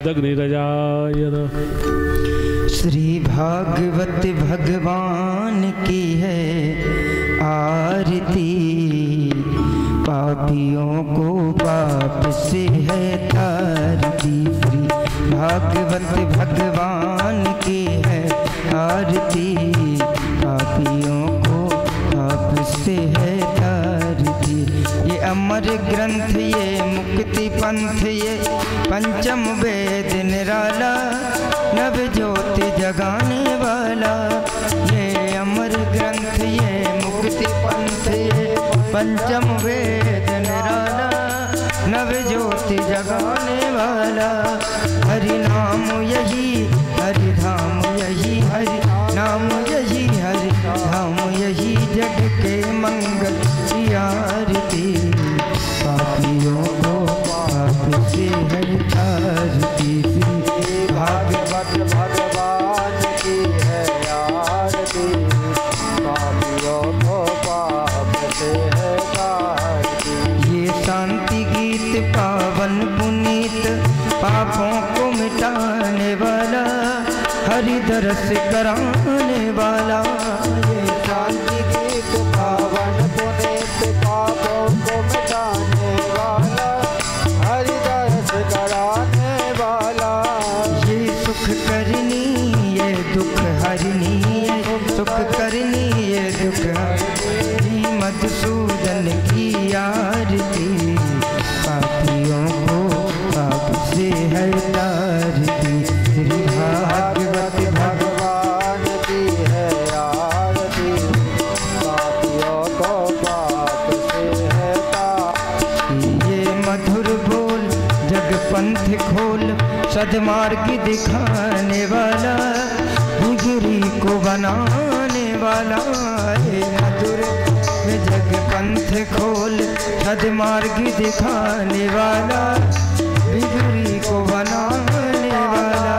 दग्निरजाय नमः। श्री भागवत भगवान की है आरती, पापियों को पाप से है तारती। श्री भागवत भगवान की है आरती, पापियों को पाप से है तारती। ये अमर ग्रंथ, ये मुक्ति पंथ, ये पंचम वेद निराला, नव ज्योति जगाने वाला। ये अमर ग्रंथ, ये मुक्ति पंथ, ये पंचम वेद निराला, नव ज्योति जगाने वाला। हरि नाम यही, हरि धाम यही, हरि नाम यही, हरि धाम यही, जग के मंगल की आरती। पापियों को पाप से है तारती। भागवत भगवान की है आरती, पापियों को पाप से है तारती। ये शांति गीत पावन पुनीत, पापों को मिटाने वाला, हरि दरस कराने वाला। ये शांति गीत पावन पुनीत, पापों को मिटाने वाला, हरि दरस कराने वाला। ये सुख करनी, ये दुख हरनी, ये सुख करनी, ये दुख हरनी, मधुसूदन की आरती। पापियों को पाप से है तारती। श्री भागवत भगवान की है आरती, पापियों को पाप से है तारती। ये मधुर बोल जग पंथ खोल, सद्मार्ग दिखाने वाला, बिगड़ी को बनाने वाला। ये मधुर जग पंथ खोल, सद्मार्ग दिखाने वाला, बिगड़ी को बनाने वाला।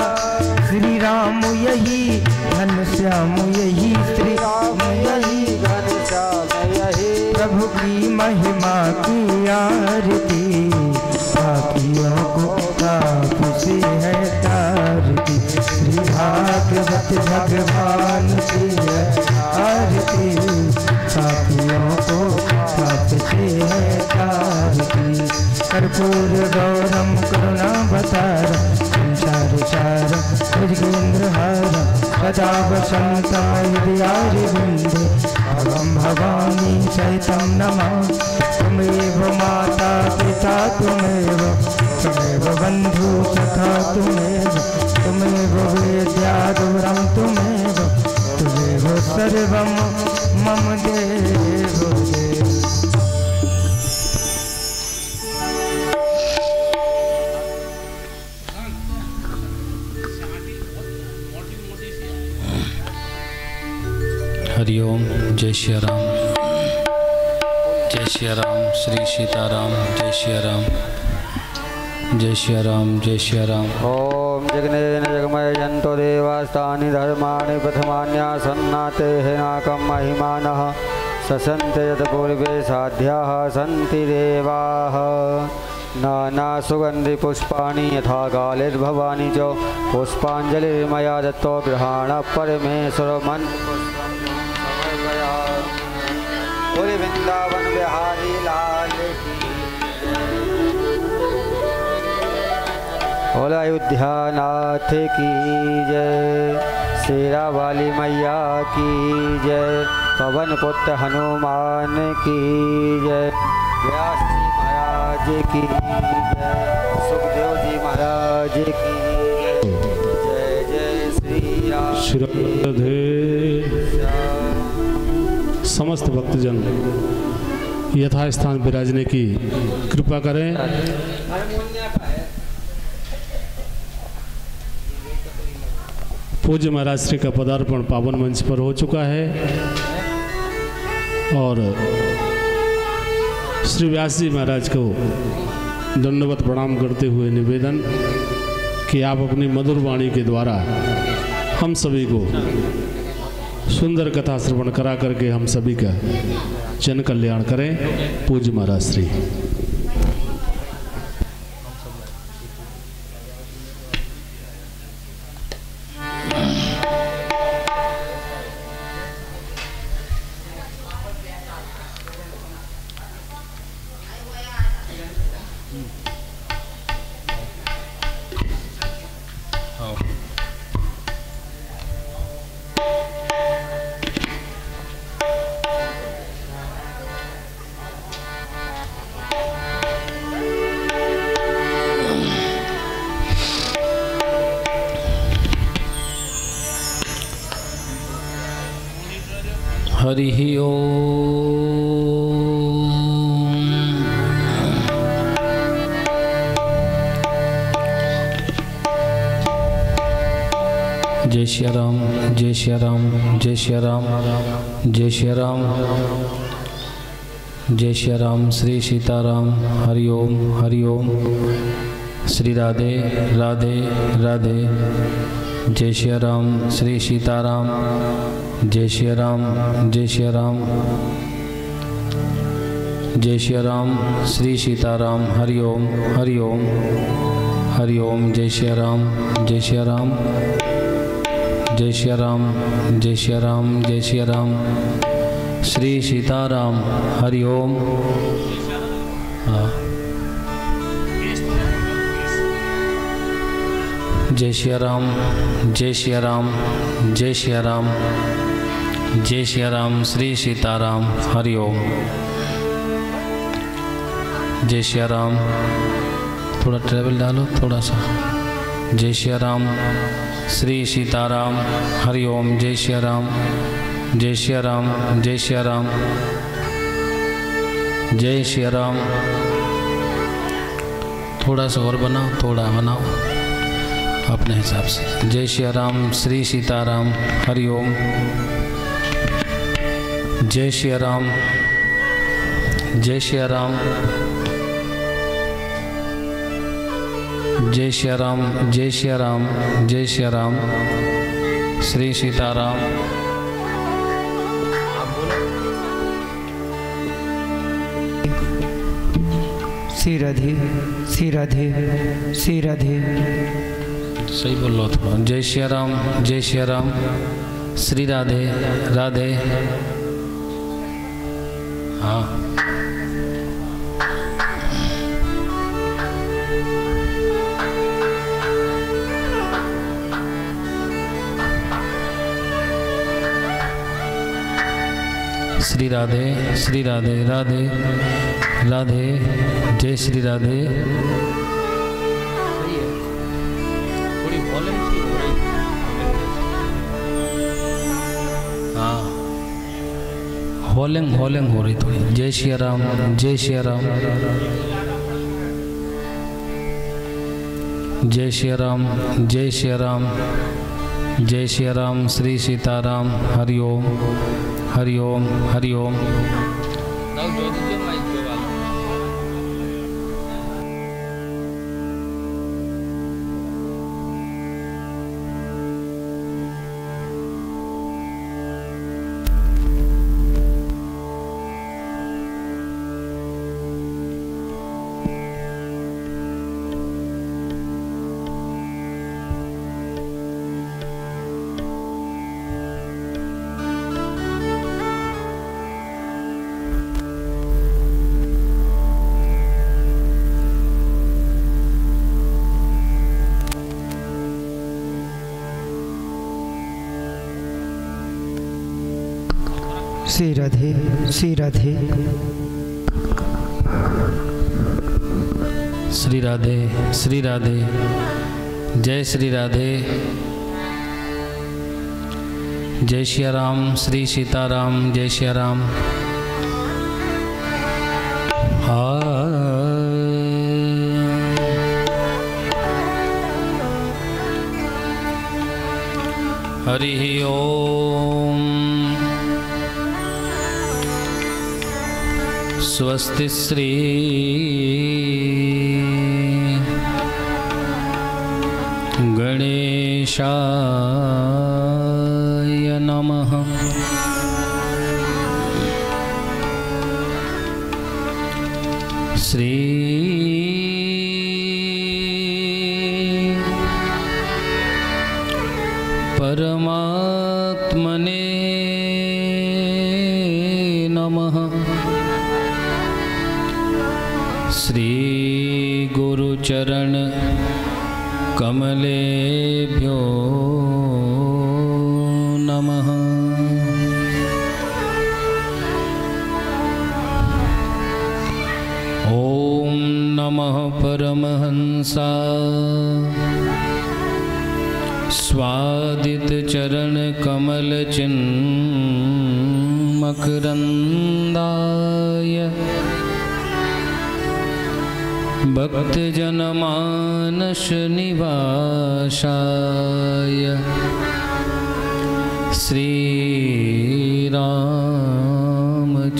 श्री राम यही, घनश्याम यही, श्री राम यही, घनश्याम यही, प्रभु की महिमा की आरती। पापियों को पाप से है तारती। श्री भागवत भगवान की है आरती, पापियों को पाप से है तारती। कर्पूर गौरम करुणावतारम, संसार सारम भुजगेन्द्रहारम, सदा वसन्तं हृदयारविन्दे, भवं भवानी सहितं नमामि। त्वमेव माता पिता त्वमेव, त्वमेव बन्धु सखा त्वमेव, त्वमेव वेद्या दूरं त्वमेव, त्वमेव सर्वं मम देव देव। हरिओम। जय श्री राम, जय श्री राम, श्री सीताराम, जय श्री राम, जय श्री राम, जय श्री राम। ओम जगनेन जगमय जंतो देवास्तानि धर्माणि प्रथमान्यासन्नाते हेनाकं महिमानः, ससन्ते यत् पूर्वे साध्याः सन्ति देवाः। नानासुगन्धिपुष्पाणि यथा कालेर्भवानि च, पुष्पाञ्जलिर्मया दत्तो गृहाणः परमेश्वरमन्त्रपुष्पं समर्पयामि। बोले वृंदावन बिहारी लाल की, बोले अयोध्या नाथ की जय, शेरा वाली मैया की जय, पवन पुत्र हनुमान की जय, व्यास जी महाराज की जय, सुखदेव जी महाराज की जय। जय श्री राम। श्रद्धे समस्त भक्तजन यथास्थान विराजने की कृपा करें। पूज्य महाराज श्री का पदार्पण पावन मंच पर हो चुका है और श्री व्यास जी महाराज को दंडवत प्रणाम करते हुए निवेदन कि आप अपनी मधुर वाणी के द्वारा हम सभी को सुंदर कथा श्रवण करा करके हम सभी का जन कल्याण करें। पूज्य महाराज श्री। हरिः ओम। जय श्री राम, जय श्री राम, जय श्री राम, जय श्री राम, जय श्री राम, श्री सीताराम। हरि ओम, हरि ओम। श्री राधे राधे राधे। जय श्री राम, श्री सीताराम। जय श्री राम, जय श्री राम, जय श्री राम, श्री सीताराम। हरि ओम, हरि ओम, हरि ओम। जय श्री राम, जय श्री राम, जय श्री राम, जय श्री राम, जय श्री राम, श्री सीताराम। हरि ओम। जय श्री राम, जय श्री राम, जय श्री राम, जय श्री राम, श्री सीताराम। हरि ओम। जय श्री राम। थोड़ा ट्रेवल डालो, थोड़ा सा। जय श्री राम, श्री सीताराम। हरि ओम। जय श्री राम, जय श्री राम, जय श्री राम, जय श्री राम। थोड़ा सा और बनाओ, थोड़ा बनाओ अपने हिसाब से। जय श्री राम, श्री सीताराम। हरि ओम। जय श्री राम, जय श्री राम, जय श्री राम, जय श्री राम, जय श्री राम, श्री सीताराम। श्री राधे, श्री राधे, श्री राधे। सही बोल लो थोड़ा। जय श्री राम, जय श्री राम, श्री राधे राधे। हाँ। श्री राधे, श्री राधे राधे राधे। जय श्री राधे। हाँ, होलिंग होलिंग हो रही थोड़ी। जय श्री राम, जय श्री राम, जय श्री राम, जय श्री राम, जय श्री राम, श्री सीताराम। हरि ओम, हरि ओम, हरि ओम। श्री राधे, श्री राधे, श्री राधे, श्री राधे। जय श्री राधे। जय श्री राम, श्री सीताराम। जय श्री राम। हरि ओम। स्वस्ति श्री गणेशाय नमः। श्री परमात्मने नमः। श्री गुरुचरण कमलेभ्यो नमः। ओम नमः परमहंसा स्वादित चरण कमल चिन्मयाय मकरन्दाय भक्तजनमानसनिवासाय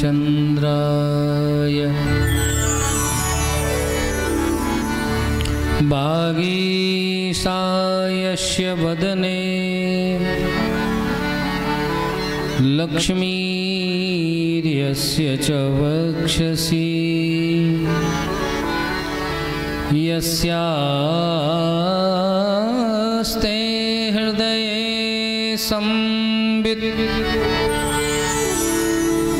श्रीरामचन्द्राय वागीशायस्य वदने लक्ष्मीर्यस्य च वक्षसि यस्यास्ते हृदये संवित्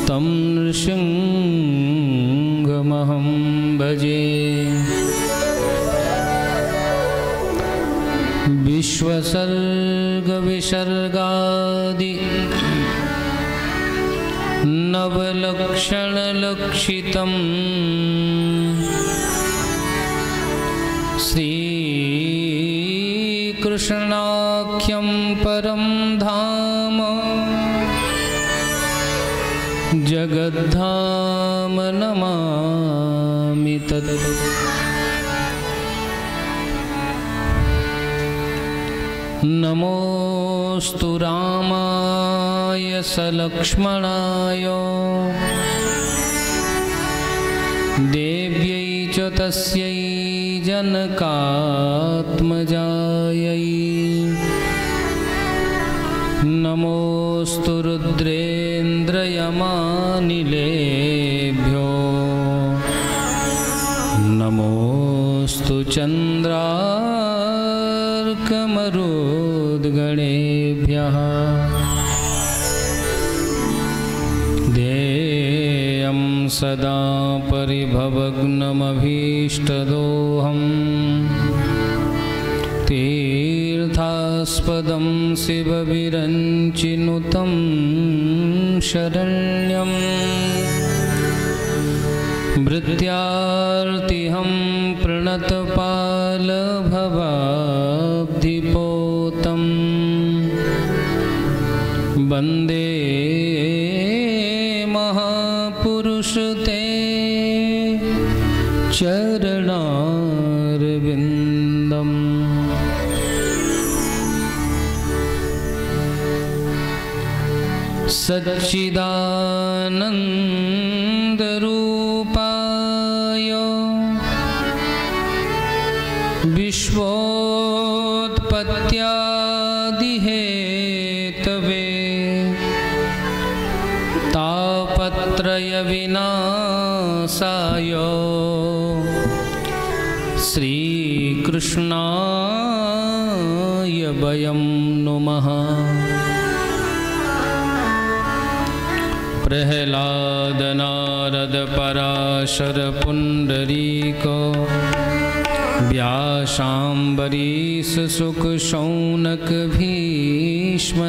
तं नृसिंहमहं भजे। विश्वसर्गविसर्गादि नवलक्षणलक्षितं श्रीकृष्णाख्यं परं धाम जगद्धाम नमामि तत्। नमोस्तु रामाय सलक्ष्मणाय देव्यै च तस्यै जनकात्मजायै। नमोस्तु रुद्रेन्द्रयमानिलेभ्यो नमोस्तु चन्द्रार्कमरुद्गणेभ्यः। ध्येयं सदा परिभवग्नमभीष्टदोहं तीर्थास्पदं शिवविरञ्चिनुतं शरण्यं भृत्यार्तिहं प्रणतपालभवाब्धिपोतं वन्दे महापुरुषते चरणारविन्दम्। सच्चिदानन्दरूपाय विश्वोत्पत्त्यादिहेतवे तापत्रयविनाशाय श्रीकृष्णाय वयं नुमः। प्रह्लाद नारद पराशर पुण्डरीक व्यासाम्बरीश शुक शौनक भीष्मदाल्भ्यां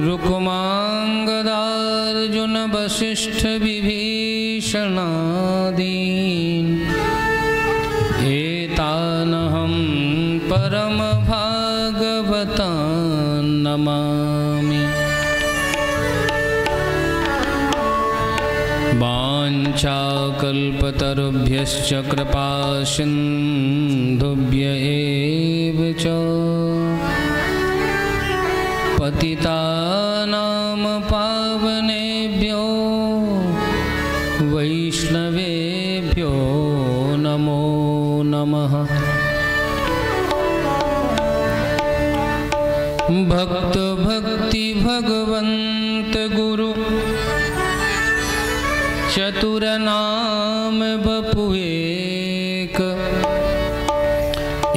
रुक्माङ्गदार्जुन वसिष्ठ विभीषणादीन् एतानहं परमभागवतान् नमामि। वाञ्छाकल्पतरुभ्यश्च कृपासिन्धुभ्य एव च पतितानां पावनेभ्यो वैष्णवेभ्यो नमो नमः। भक्त भक्ति भगवंत गुरु चतुर नाम बपु एक,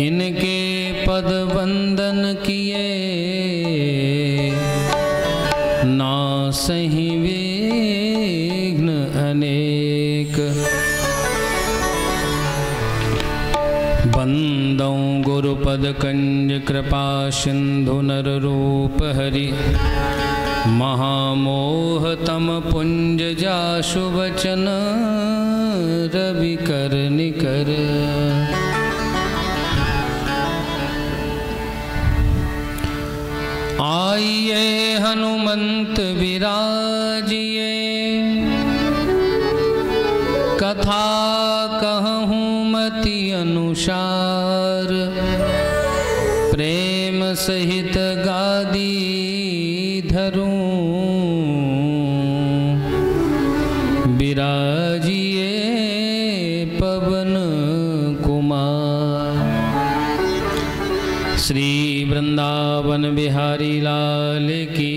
इनके पद वंदन किए नासहि विघ्न अनेक। बंदौ गुरुपद कंज कृपा सिंधु नर रूप हरि महामोह तम पुंज जासु वचन रवि कर निकर। आइए हनुमंत विराजिए, कथा कहूँ मति अनुसार, प्रेम सहित गादी धरूं, विराजिए पवन कुमार। श्री वृंदावन बिहारी लाल की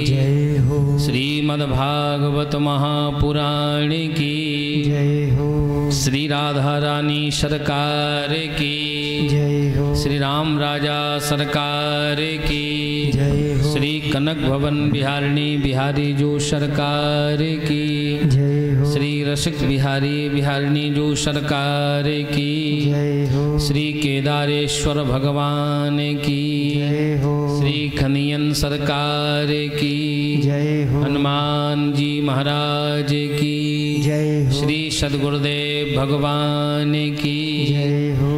जय हो। श्रीमद्भागवत महापुराण की जय हो। श्री राधा रानी सरकार की जय हो। श्री राम राजा सरकार की जय हो। श्री कनक भवन बिहारिणी बिहारी जो सरकार की जय हो। श्री रसिक बिहारी बिहारिणी जो सरकार की जय हो। श्री केदारेश्वर भगवान की जय हो। श्री खनियन सरकार की जय हो। हनुमान जी महाराज की जय हो। श्री सद्गुरुदेव भगवान की जय हो।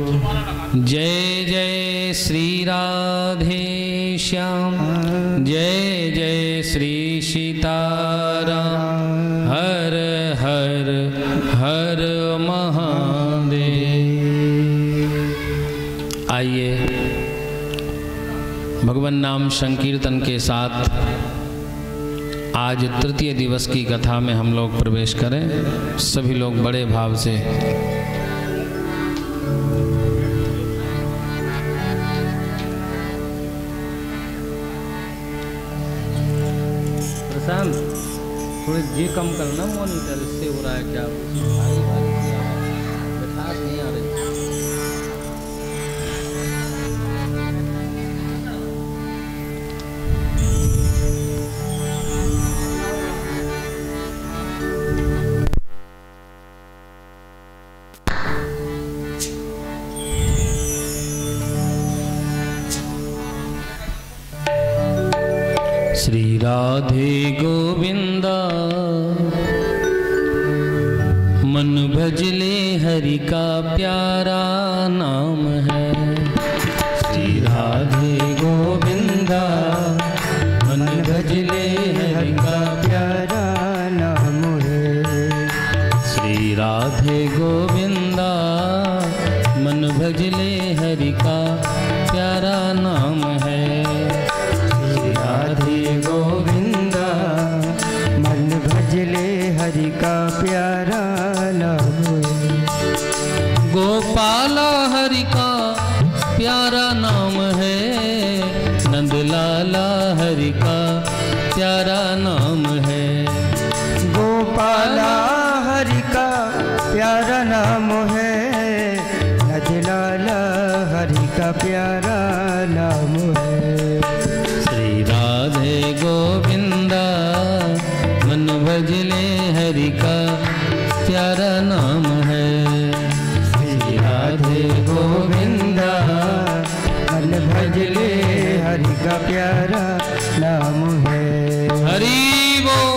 जय जय श्री राधे श्याम, जय जय श्री सीताराम, हर हर हर महादेव। आइए भगवान नाम संकीर्तन के साथ आज तृतीय दिवस की कथा में हम लोग प्रवेश करें। सभी लोग बड़े भाव से प्रशांत थोड़े ये कम करना मॉनिटर, इससे हो रहा है क्या भारी भारी सी आवाज़, मिठास नहीं आ रही। श्री राधे गोविंदा मन भजले हरि का प्यारा नाम है। श्री राधे गोविंदा मन भजले हरि का प्यारा नाम है। श्री राधे गोविंदा मन भजले हरि का प्यारा नाम है। राधे गोविंदा मन भजले हरि का प्यारा नाम है। गोपाला हरि का प्यारा नाम है, नंदलाला हरि का प्यारा नाम है। गोपाला हरि का प्यारा नाम है, नंदलाला हरि का प्यारा नाम है। श्री राधे गोविंदा मन भजले हरि का प्यारा नाम है। श्री राधे गोविंदा मन भजले हरि का प्यारा नाम है। हरि बोल।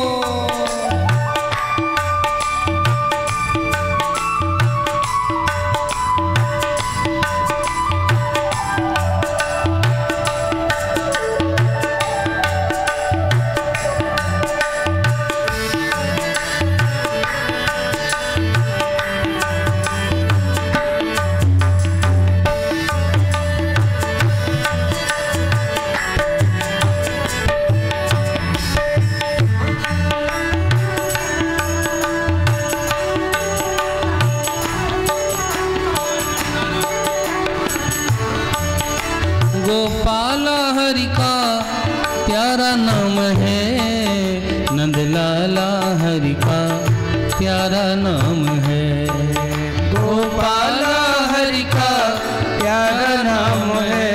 गोपाला हरि का प्यारा नाम है, नंदलाला हरि का प्यारा नाम है। गोपाला हरि का प्यारा नाम है,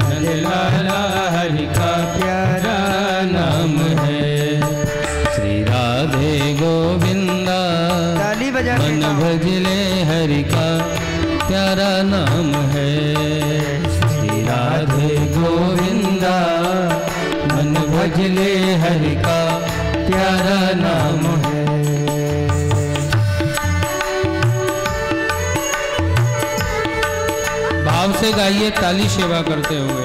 नंदलाला हरि का प्यारा नाम है। श्री राधे गोविंदा ताली बजा के मन गाओ। भजले हरि का प्यारा नाम है। श्री राधे गोविंदा मन भजले हरि का प्यारा नाम है। भाव से गाइए ताली सेवा करते हुए।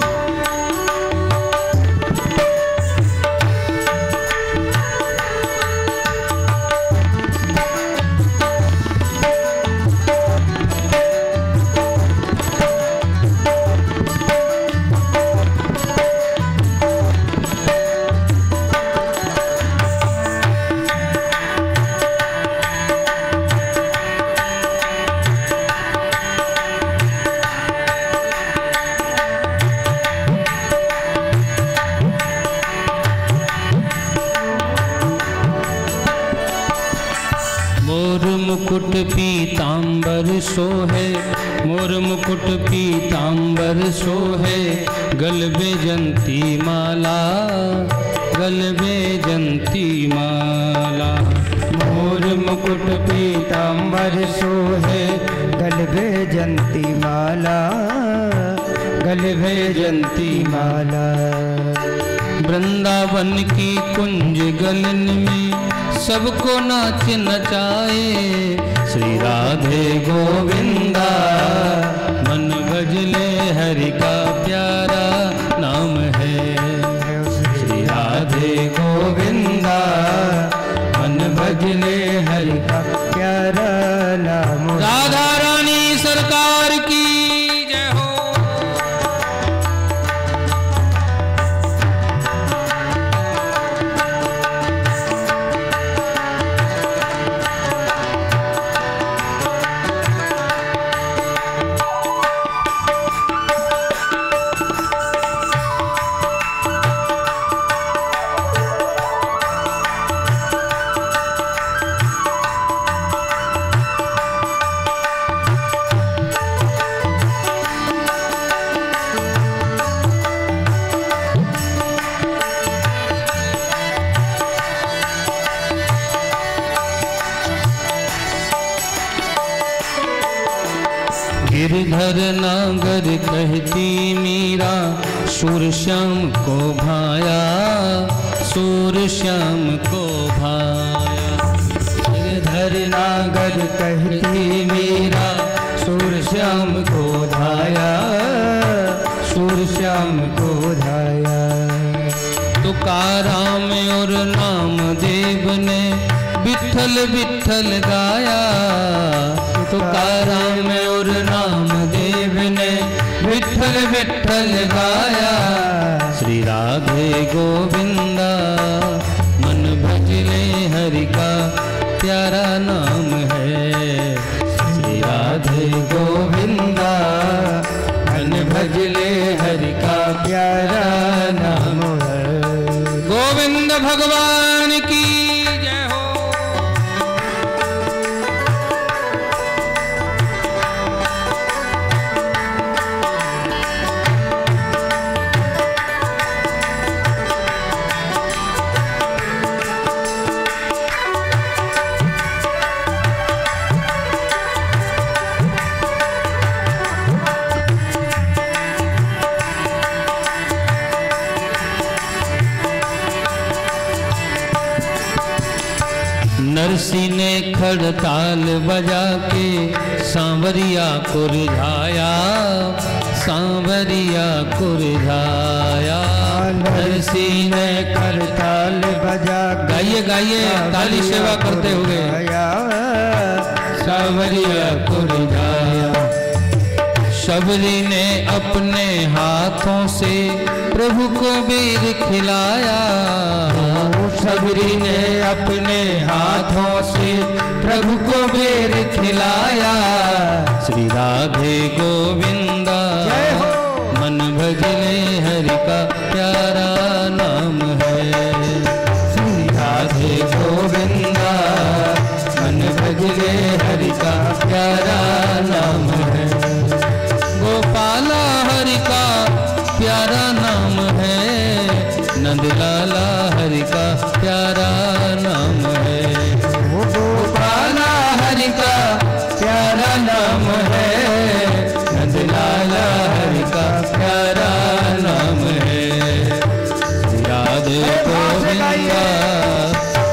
सोहे, मोर मुकुट पीतांबर सोहे, गल बेजंती माला, गल बेजंती माला। मोर मुकुट पीतांबर सोहे, गल बेजंती माला, गल बेजंती माला। वृंदावन की कुंज गलन में सबको नाच नचाए, श्री राधे गोविंदा मन भजले हरि का प्यारा नाम है। श्री राधे गोविंदा मन भजले हरि का प्यारा नाम। राधा रानी सरकार की जय हो। गिरधर नागर कहती मीरा, सूर श्याम को भाया, सूर श्याम को भाया। गिरधर नागर कहती मीरा, सूर श्याम को धाया, सूर श्याम को धाया। तुकाराम और नामदेव ने विठल विठल गाया, तुकाराम और नामदेव ने विठल विठल गाया। श्री राधे गोविंदा मन भजले हरि का प्यारा नाम है। श्री राधे गोविंदा मन भजले हरि का प्यारा नाम है। गोविंद भगवान की जय हो। नरसी ने खड़ताल बजा के सांवरिया को रिझाया, सांवरिया को रिझाया। नरसी ने खड़ताल बजा, गाइए गाइए ताली सेवा करते हुए। सांवरिया को रिझाया। शबरी ने अपने हाथों से प्रभु को बीर खिलाया, शबरी ने अपने हाथों से प्रभु को बीर खिलाया। श्री राधे गोविंदा मन भजले हरि का प्यारा नाम है। श्री राधे गोविंदा मन भजले हरि का प्यारा नाम है। गोपाला हरि का प्यारा नाम है, नंदलाला हरि का प्यारा नाम है। गोपाला हरि का प्यारा नाम है, नंदलाला हरि का प्यारा नाम है। राधे गोविंदा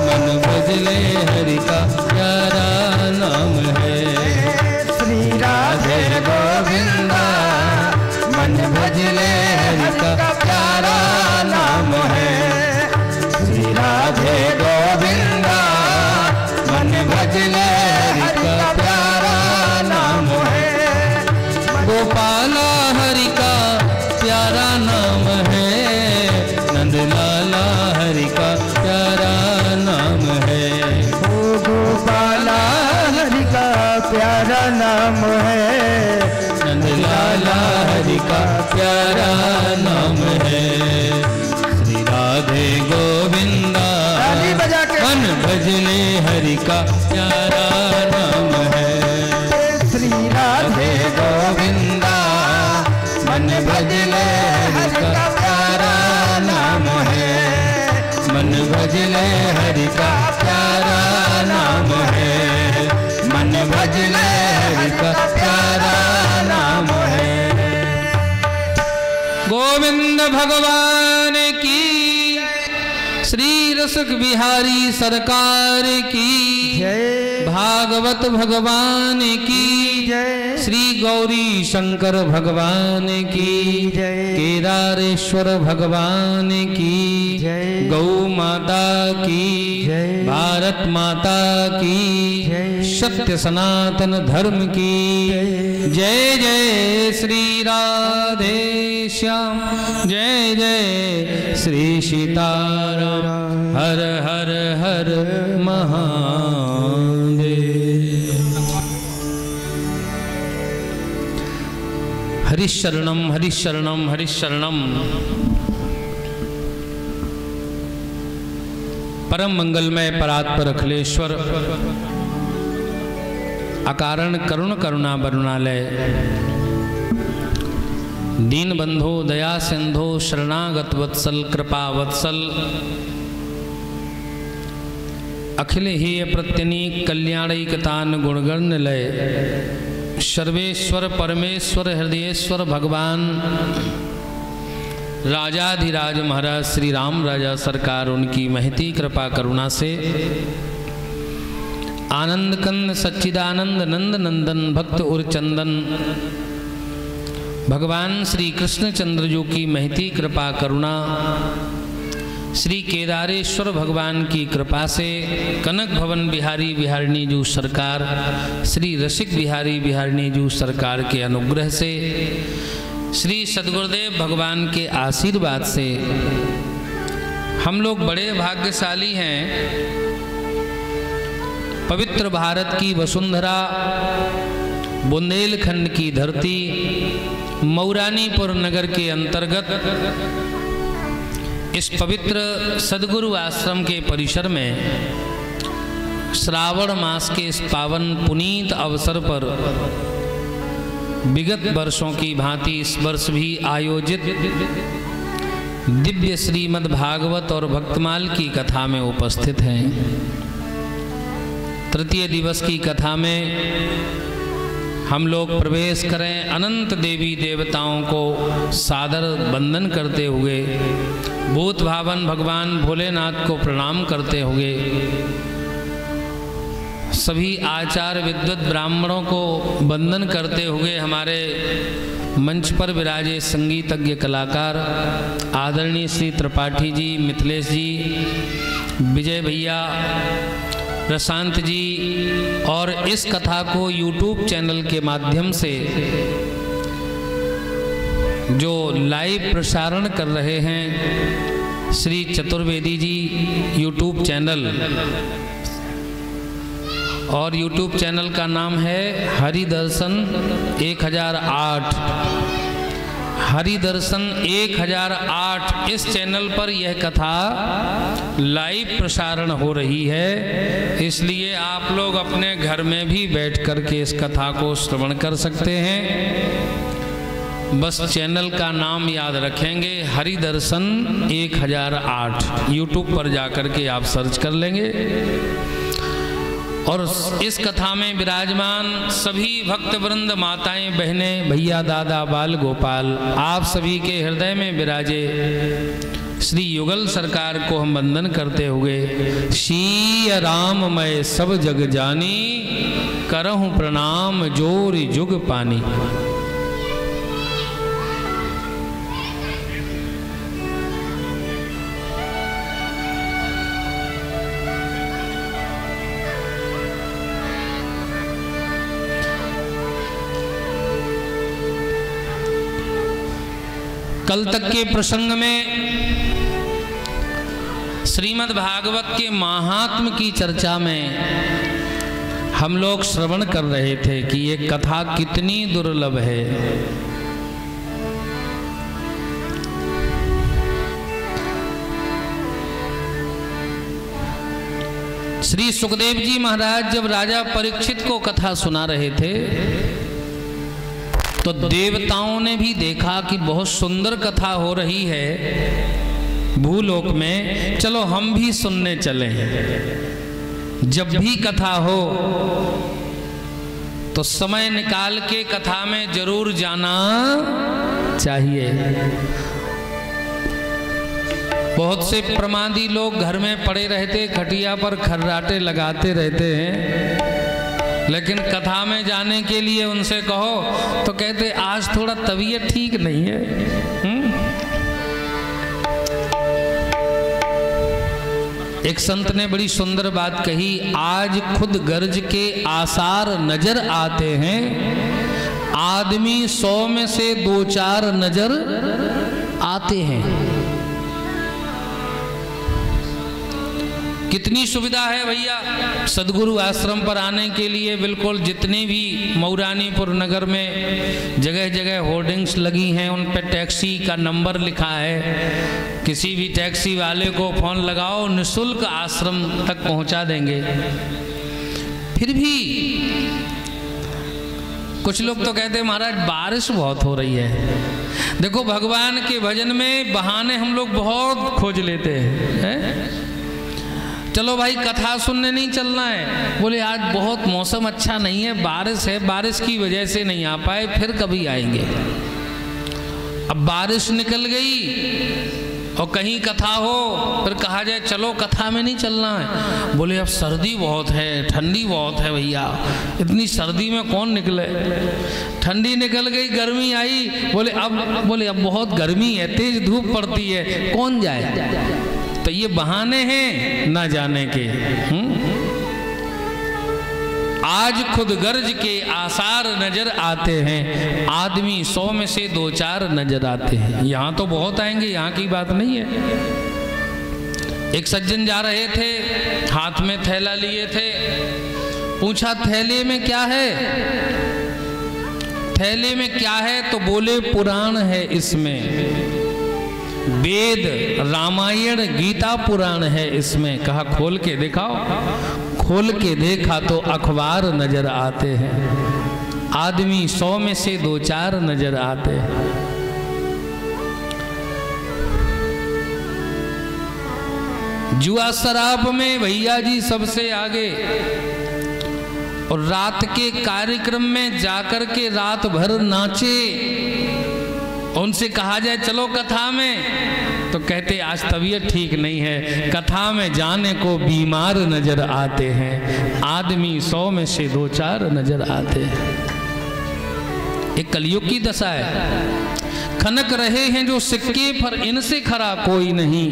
मन भजले हरि का प्यारा नाम है। श्री राधे गोविंदा मन भजले हरि का प्यारा नाम है। श्री राधे गोविंदा मन भजले हरि का प्यारा नाम है। गोपाला हरि का प्यारा नाम है, नंदलाला हरि का प्यारा नाम है। गोपाला हरि का प्यारा नाम है, नंदलाला हरि का प्यारा नाम है। श्री राधे गोविंदा मन भजले हरि का प्यारा नाम है। श्री गोविंद भगवान की, श्री रसिक बिहारी सरकार की जय, भागवत भगवान की जय, श्री गौरी शंकर भगवान की जय, केदारेश्वर भगवान की जय, गौ माता की जय, भारत माता की जय, सत्य सनातन धर्म की जय। जय श्री राधे श्याम, जय जय श्री सीताराम, हर हर हर महादेव। हरिशरणम हरिशरणम हरिशरणम। परम मंगलमय परात्पर अखिलेश्वर, अकारण करुण करुणा वरुणालय, दीन बंधो दया सिंधो शरणागत वत्सल कृपा वत्सल, अखिल ही प्रत्यनीक कल्याणैकतान गुणगण लय, सर्वेश्वर परमेश्वर हृदयेश्वर भगवान राजाधिराज महाराज श्री राम राजा सरकार, उनकी महती कृपा करुणा से आनंद कंद सच्चिदानंद नंद नंदन भक्त उरचंदन भगवान श्री कृष्ण चंद्र जी की महती कृपा करुणा, श्री केदारेश्वर भगवान की कृपा से कनक भवन बिहारी बिहारिणी जू सरकार, श्री रसिक बिहारी बिहारिणी जू सरकार के अनुग्रह से, श्री सद्गुरुदेव भगवान के आशीर्वाद से हम लोग बड़े भाग्यशाली हैं। पवित्र भारत की वसुंधरा, बुंदेलखंड की धरती, मौरानीपुर नगर के अंतर्गत इस पवित्र सद्गुरु आश्रम के परिसर में श्रावण मास के इस पावन पुनीत अवसर पर विगत वर्षों की भांति इस वर्ष भी आयोजित दिव्य श्रीमद् भागवत और भक्तमाल की कथा में उपस्थित हैं। तृतीय दिवस की कथा में हम लोग प्रवेश करें, अनंत देवी देवताओं को सादर वंदन करते हुए, भूत भावन भगवान भोलेनाथ को प्रणाम करते हुए, सभी आचार्य विद्वत ब्राह्मणों को वंदन करते हुए, हमारे मंच पर विराजे संगीतज्ञ कलाकार आदरणीय श्री त्रिपाठी जी, मिथिलेश जी, विजय भैया, प्रशांत जी, और इस कथा को YouTube चैनल के माध्यम से जो लाइव प्रसारण कर रहे हैं श्री चतुर्वेदी जी YouTube चैनल, और YouTube चैनल का नाम है हरिदर्शन 1008। हरिदर्शन 1008 इस चैनल पर यह कथा लाइव प्रसारण हो रही है, इसलिए आप लोग अपने घर में भी बैठ कर के इस कथा को श्रवण कर सकते हैं। बस चैनल का नाम याद रखेंगे, हरिदर्शन 1008। YouTube पर जाकर के आप सर्च कर लेंगे। और इस कथा में विराजमान सभी भक्त वृंद, माताएं, बहनें, भैया, दादा, बाल गोपाल, आप सभी के हृदय में विराजे श्री युगल सरकार को हम वंदन करते हुए, श्री राम मैं सब जग जानी, करहूं प्रणाम जोर जुग पानी। कल तक के प्रसंग में श्रीमद् भागवत के महात्म की चर्चा में हम लोग श्रवण कर रहे थे कि ये कथा कितनी दुर्लभ है। श्री सुखदेव जी महाराज जब राजा परीक्षित को कथा सुना रहे थे तो देवताओं ने भी देखा कि बहुत सुंदर कथा हो रही है भूलोक में, चलो हम भी सुनने चले। जब भी कथा हो तो समय निकाल के कथा में जरूर जाना चाहिए। बहुत से प्रमादी लोग घर में पड़े रहते, खटिया पर खर्राटे लगाते रहते हैं, लेकिन कथा में जाने के लिए उनसे कहो तो कहते आज थोड़ा तबीयत ठीक नहीं है। एक संत ने बड़ी सुंदर बात कही, आज खुद गर्ज के आसार नजर आते हैं, आदमी 100 में से 2-4 नजर आते हैं। कितनी सुविधा है भैया सदगुरु आश्रम पर आने के लिए। बिल्कुल जितने भी मऊरानीपुर नगर में जगह जगह होर्डिंग्स लगी हैं, उन पर टैक्सी का नंबर लिखा है। किसी भी टैक्सी वाले को फोन लगाओ, निःशुल्क आश्रम तक पहुंचा देंगे। फिर भी कुछ लोग तो कहते हैं महाराज बारिश बहुत हो रही है। देखो भगवान के भजन में बहाने हम लोग बहुत खोज लेते हैं। चलो भाई कथा सुनने नहीं चलना है, बोले आज बहुत मौसम अच्छा नहीं है, बारिश है, बारिश की वजह से नहीं आ पाए, फिर कभी आएंगे। अब बारिश निकल गई और कहीं कथा हो, फिर कहा जाए चलो कथा में नहीं चलना है, बोले अब सर्दी बहुत है, ठंडी बहुत है भैया, इतनी सर्दी में कौन निकले। ठंडी निकल गई, गर्मी आई, बोले अब बहुत गर्मी है, तेज धूप पड़ती है, कौन जाए। तो ये बहाने हैं ना जाने के। आज खुद गर्ज के आसार नजर आते हैं, आदमी 100 में से 2-4 नजर आते हैं। यहाँ तो बहुत आएंगे, यहाँ की बात नहीं है। एक सज्जन जा रहे थे, हाथ में थैला लिए थे, पूछा थैले में क्या है, थैले में क्या है, तो बोले पुराण है इसमें, वेद रामायण गीता पुराण है इसमें। कहा खोल के दिखाओ, खोल के देखा तो अखबार नजर आते हैं, आदमी 100 में से 2-4 नजर आते हैं। जुआ शराब में भैया जी सबसे आगे, और रात के कार्यक्रम में जाकर के रात भर नाचे। उनसे कहा जाए चलो कथा में, तो कहते आज तबीयत ठीक नहीं है, कथा में जाने को बीमार नजर आते हैं, आदमी 100 में से 2-4 नजर आते हैं। एक कलयुग की दशा है। खनक रहे हैं जो सिक्के पर, इनसे खरा कोई नहीं।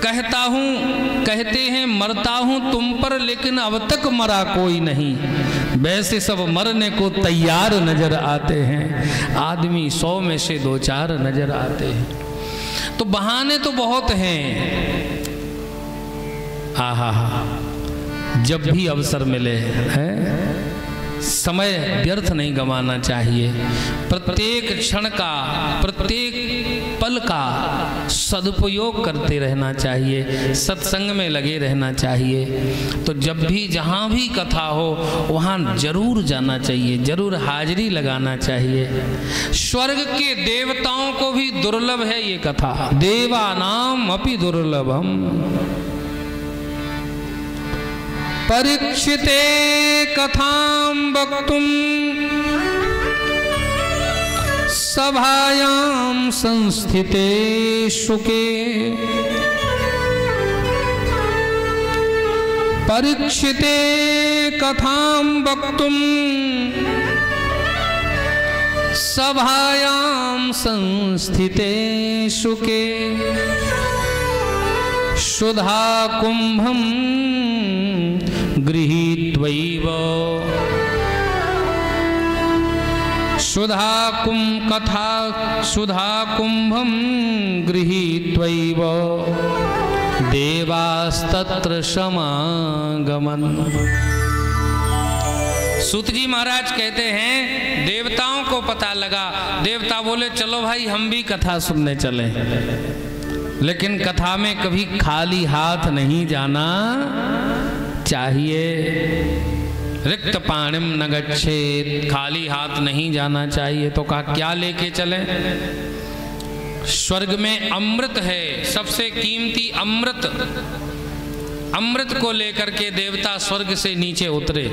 कहता हूँ कहते हैं मरता हूँ तुम पर, लेकिन अब तक मरा कोई नहीं। वैसे सब मरने को तैयार नजर आते हैं, आदमी 100 में से 2-4 नजर आते हैं। तो बहाने तो बहुत हैं। आहा, जब भी अवसर मिले हैं, समय व्यर्थ नहीं गंवाना चाहिए। प्रत्येक क्षण का, प्रत्येक पल का सदुपयोग करते रहना चाहिए, सत्संग में लगे रहना चाहिए। तो जब भी जहाँ भी कथा हो वहाँ जरूर जाना चाहिए, जरूर हाजिरी लगाना चाहिए। स्वर्ग के देवताओं को भी दुर्लभ है ये कथा, देवानाम अपि दुर्लभम। परीक्षिते कथां वक्तुं सभायां संस्थिते शुके। परीक्षिते कथां वक्तुं सभायां संस्थिते शुके। सुधा कुंभं गृहीत्वैव, सुधा कुंभं गृहीत्वैव देवास्तत्र समागमन्। सूत जी महाराज कहते हैं देवताओं को पता लगा, देवता बोले चलो भाई हम भी कथा सुनने चले, लेकिन कथा में कभी खाली हाथ नहीं जाना चाहिए। रिक्त पाणिम न गच्छेत्, खाली हाथ नहीं जाना चाहिए। तो कहा क्या लेके चलें? स्वर्ग में अमृत है, सबसे कीमती अमृत। अमृत को लेकर के देवता स्वर्ग से नीचे उतरे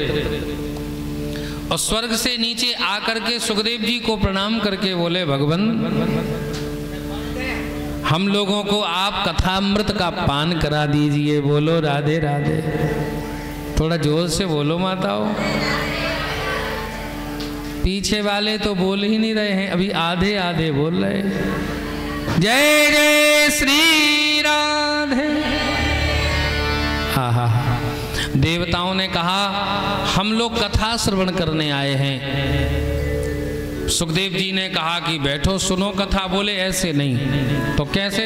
और स्वर्ग से नीचे आकर के सुखदेव जी को प्रणाम करके बोले भगवान हम लोगों को आप कथामृत का पान करा दीजिए। बोलो राधे राधे। थोड़ा जोर से बोलो माताओं। पीछे वाले तो बोल ही नहीं रहे हैं, अभी आधे आधे बोल रहे हैं। जय जय श्री राधे। हा। देवताओं ने कहा हम लोग कथा श्रवण करने आए हैं। सुखदेव जी ने कहा कि बैठो सुनो कथा। बोले ऐसे नहीं। तो कैसे?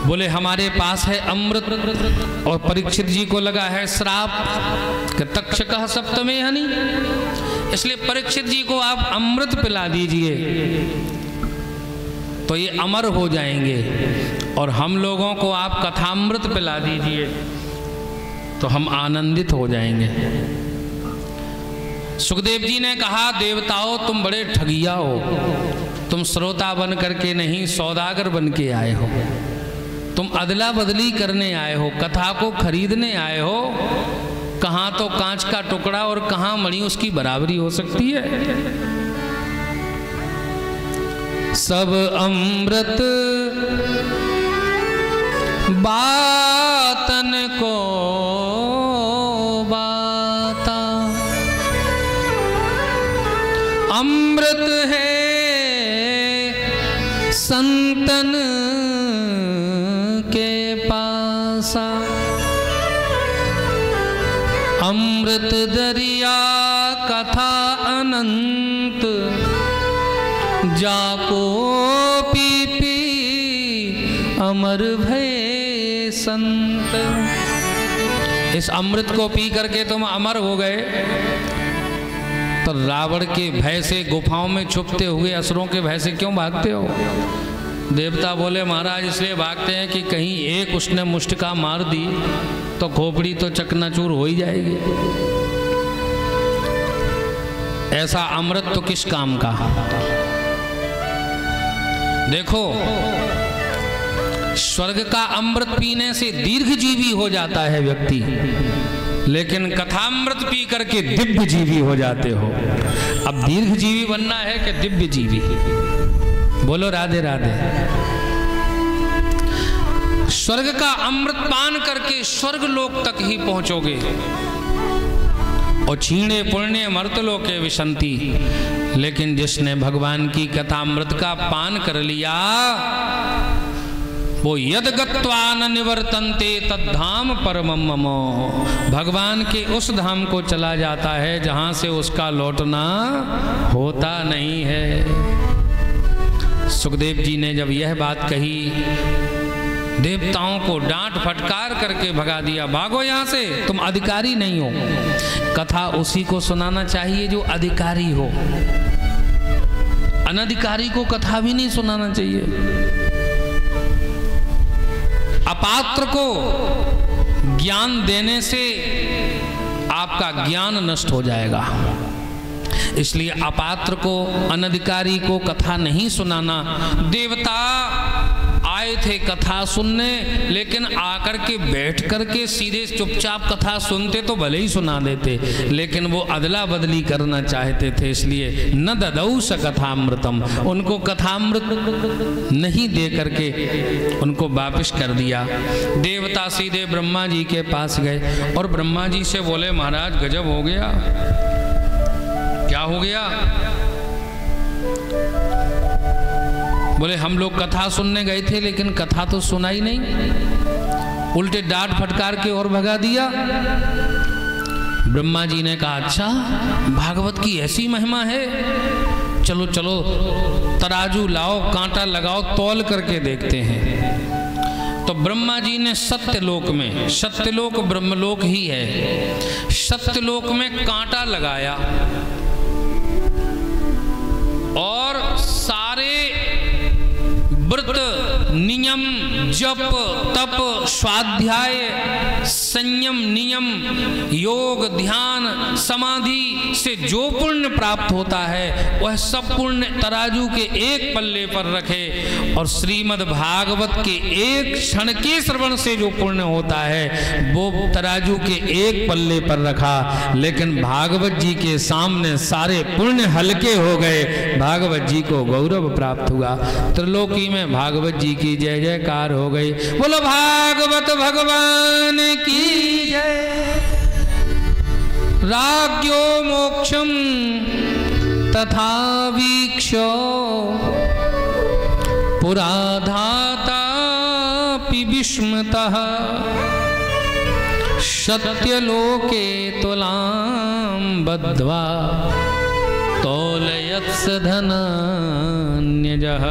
बोले हमारे पास है अमृत और परीक्षित जी को लगा है श्राप कि तक्षकः सप्तमे हनि, इसलिए परीक्षित जी को आप अमृत पिला दीजिए तो ये अमर हो जाएंगे, और हम लोगों को आप कथामृत पिला दीजिए तो हम आनंदित हो जाएंगे। सुखदेव जी ने कहा देवताओं तुम बड़े ठगिया हो, तुम श्रोता बन करके नहीं सौदागर बन के आए हो। तुम अदला बदली करने आए हो, कथा को खरीदने आए हो। कहाँ तो कांच का टुकड़ा और कहाँ मणि उसकी बराबरी हो सकती है। सब अमृत बातन को बाता, अमृत है संतन के पासा। अमृत दरिया कथा अनंत, जाको पी पी अमर भय संत। इस अमृत को पी करके तुम अमर हो गए, तो रावण के भय से गुफाओं में छुपते हुए असुरों के भय से क्यों भागते हो? देवता बोले महाराज इसलिए भागते हैं कि कहीं एक उसने मुष्टिका मार दी तो खोपड़ी तो चकनाचूर हो ही जाएगी। ऐसा अमृत तो किस काम का? देखो स्वर्ग का अमृत पीने से दीर्घजीवी हो जाता है व्यक्ति, लेकिन कथामृत पी करके दिव्य जीवी हो जाते हो। अब दीर्घजीवी बनना है कि दिव्य जीवी? बोलो राधे राधे। स्वर्ग का अमृत पान करके स्वर्ग लोक तक ही पहुंचोगे। और छीणे पुण्य मर्तलोके विशंति, लेकिन जिसने भगवान की कथामृत का पान कर लिया वो यद गत्वा न निवर्तन्ते तद्धाम परमं मम, भगवान के उस धाम को चला जाता है जहां से उसका लौटना होता नहीं है। सुखदेव जी ने जब यह बात कही, देवताओं को डांट फटकार करके भगा दिया। भागो यहां से, तुम अधिकारी नहीं हो। कथा उसी को सुनाना चाहिए जो अधिकारी हो, अनधिकारी को कथा भी नहीं सुनाना चाहिए। अपात्र को ज्ञान देने से आपका ज्ञान नष्ट हो जाएगा, इसलिए अपात्र को अनधिकारी को कथा नहीं सुनाना। देवता आए थे कथा सुनने, लेकिन आकर के बैठ करके सीधे चुपचाप कथा सुनते तो भले ही सुना देते, लेकिन वो अदला बदली करना चाहते थे, इसलिए न ददौ स कथामृतम, उनको कथामृत नहीं दे करके उनको वापिस कर दिया। देवता सीधे ब्रह्मा जी के पास गए और ब्रह्मा जी से बोले महाराज गजब हो गया। क्या हो गया? बोले हम लोग कथा सुनने गए थे लेकिन कथा तो सुना ही नहीं, उल्टे डांट फटकार के और भगा दिया। ब्रह्मा जी ने कहा अच्छा भागवत की ऐसी महिमा है, चलो चलो तराजू लाओ, कांटा लगाओ, तौल करके देखते हैं। तो ब्रह्मा जी ने सत्यलोक में, सत्यलोक ब्रह्मलोक ही है, सत्यलोक में कांटा लगाया और सारे वृत्त नियम, जप, तप, स्वाध्याय, संयम, नियम, योग, ध्यान, समाधि से जो पुण्य प्राप्त होता है वह सब पुण्य तराजू के एक पल्ले पर रखे, और श्रीमद् भागवत के एक क्षण के श्रवण से जो पुण्य होता है वो तराजू के एक पल्ले पर रखा। लेकिन भागवत जी के सामने सारे पुण्य हल्के हो गए, भागवत जी को गौरव प्राप्त हुआ। त्रिलोकी में भागवत जी की जय जयकार हो गई। बोलो भागवत भगवान की जय। राज्ञो मोक्षम तथा वीक्षो पुराधातापि विस्मतः सत्यलोके तुलां बद्ध्वा तोलयत्स धनान्यजः।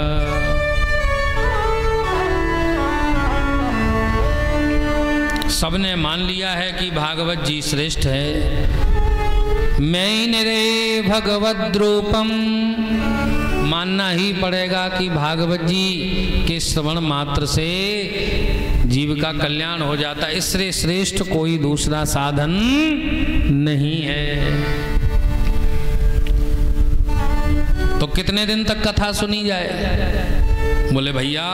सबने मान लिया है कि भागवत जी श्रेष्ठ है। मैनेरे भगवद रूपम, मानना ही पड़ेगा कि भागवत जी के श्रवण मात्र से जीव का कल्याण हो जाता है। इससे श्रेष्ठ कोई दूसरा साधन नहीं है। तो कितने दिन तक कथा सुनी जाए? बोले भैया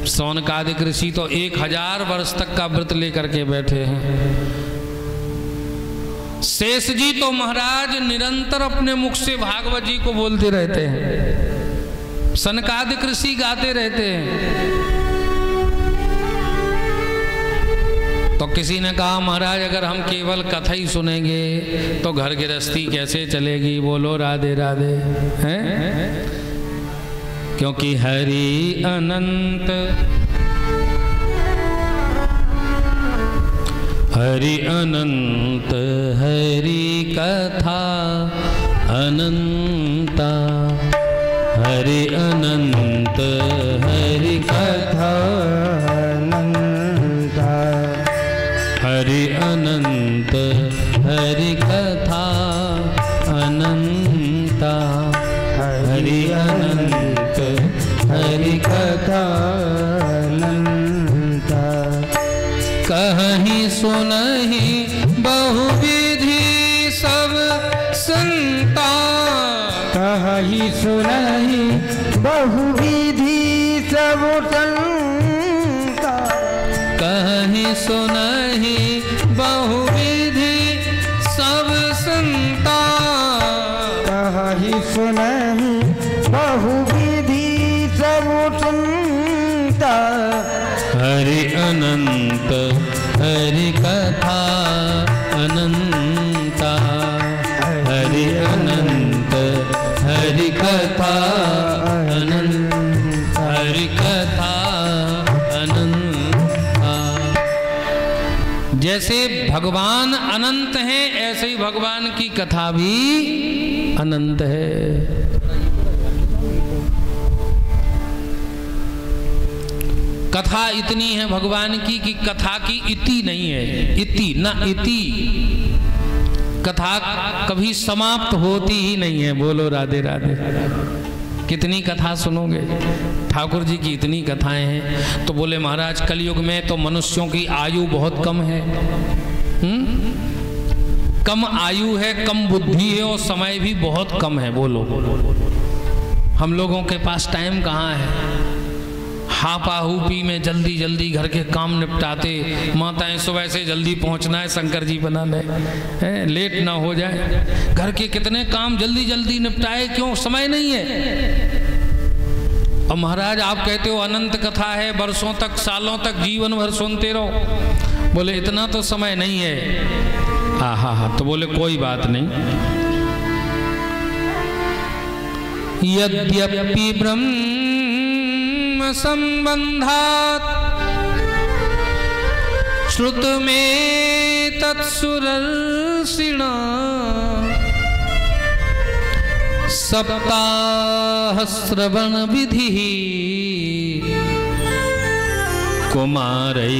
शौनकादिक ऋषि तो 1000 वर्ष तक का व्रत लेकर के बैठे हैं। शेष जी तो महाराज निरंतर अपने मुख से भागवत जी को बोलते रहते हैं, सनकादिक ऋषि गाते रहते हैं। तो किसी ने कहा महाराज अगर हम केवल कथा ही सुनेंगे तो घर गृहस्थी कैसे चलेगी? बोलो राधे राधे। हैं? क्योंकि हरि अनंत, हरि अनंत, हरि कथा अनंता, हरि अनंत, हरि कथा अनंता, हरि अनंत, हरि कथा अनंता, हरि अनंत, हरि कथा अनंता। कहीं सुनहि बहुविधि सब संता, कहीं सुनहि बहुविधि सब संता, कहीं सुनहि बहुविधि सब संता, कहीं सुनहि बहुविधि सब संता। हरि अनंत, हरि कथा अनंता, हरि अनंत, हरि कथा अनंत, हरि कथा अनंता। जैसे भगवान अनंत हैं ऐसे ही भगवान की कथा भी अनंत है। कथा इतनी है भगवान की कि कथा की इति नहीं है, इति ना इति, कथा कभी समाप्त होती ही नहीं है। बोलो राधे राधे। कितनी कथा सुनोगे? ठाकुर जी की इतनी कथाएं हैं। तो बोले महाराज कलयुग में तो मनुष्यों की आयु बहुत कम है, कम आयु है, कम बुद्धि है और समय भी बहुत कम है। बोलो हम लोगों के पास टाइम कहाँ है? हापा हुपी में जल्दी जल्दी घर के काम निपटाते, माताएं सुबह से जल्दी पहुंचना है शंकर जी बना ले, लेट ना हो जाए। घर के कितने काम जल्दी जल्दी निपटाए, क्यों? समय नहीं है। और महाराज आप कहते हो अनंत कथा है, वर्षों तक सालों तक जीवन भर सुनते रहो। बोले इतना तो समय नहीं है। हाँ। तो बोले कोई बात नहीं। यद्यपि ब्रह्म संबंधात श्रुत में तत्सुरर्षिणा सप्ताह श्रवण विधि कुमारैस्तस्य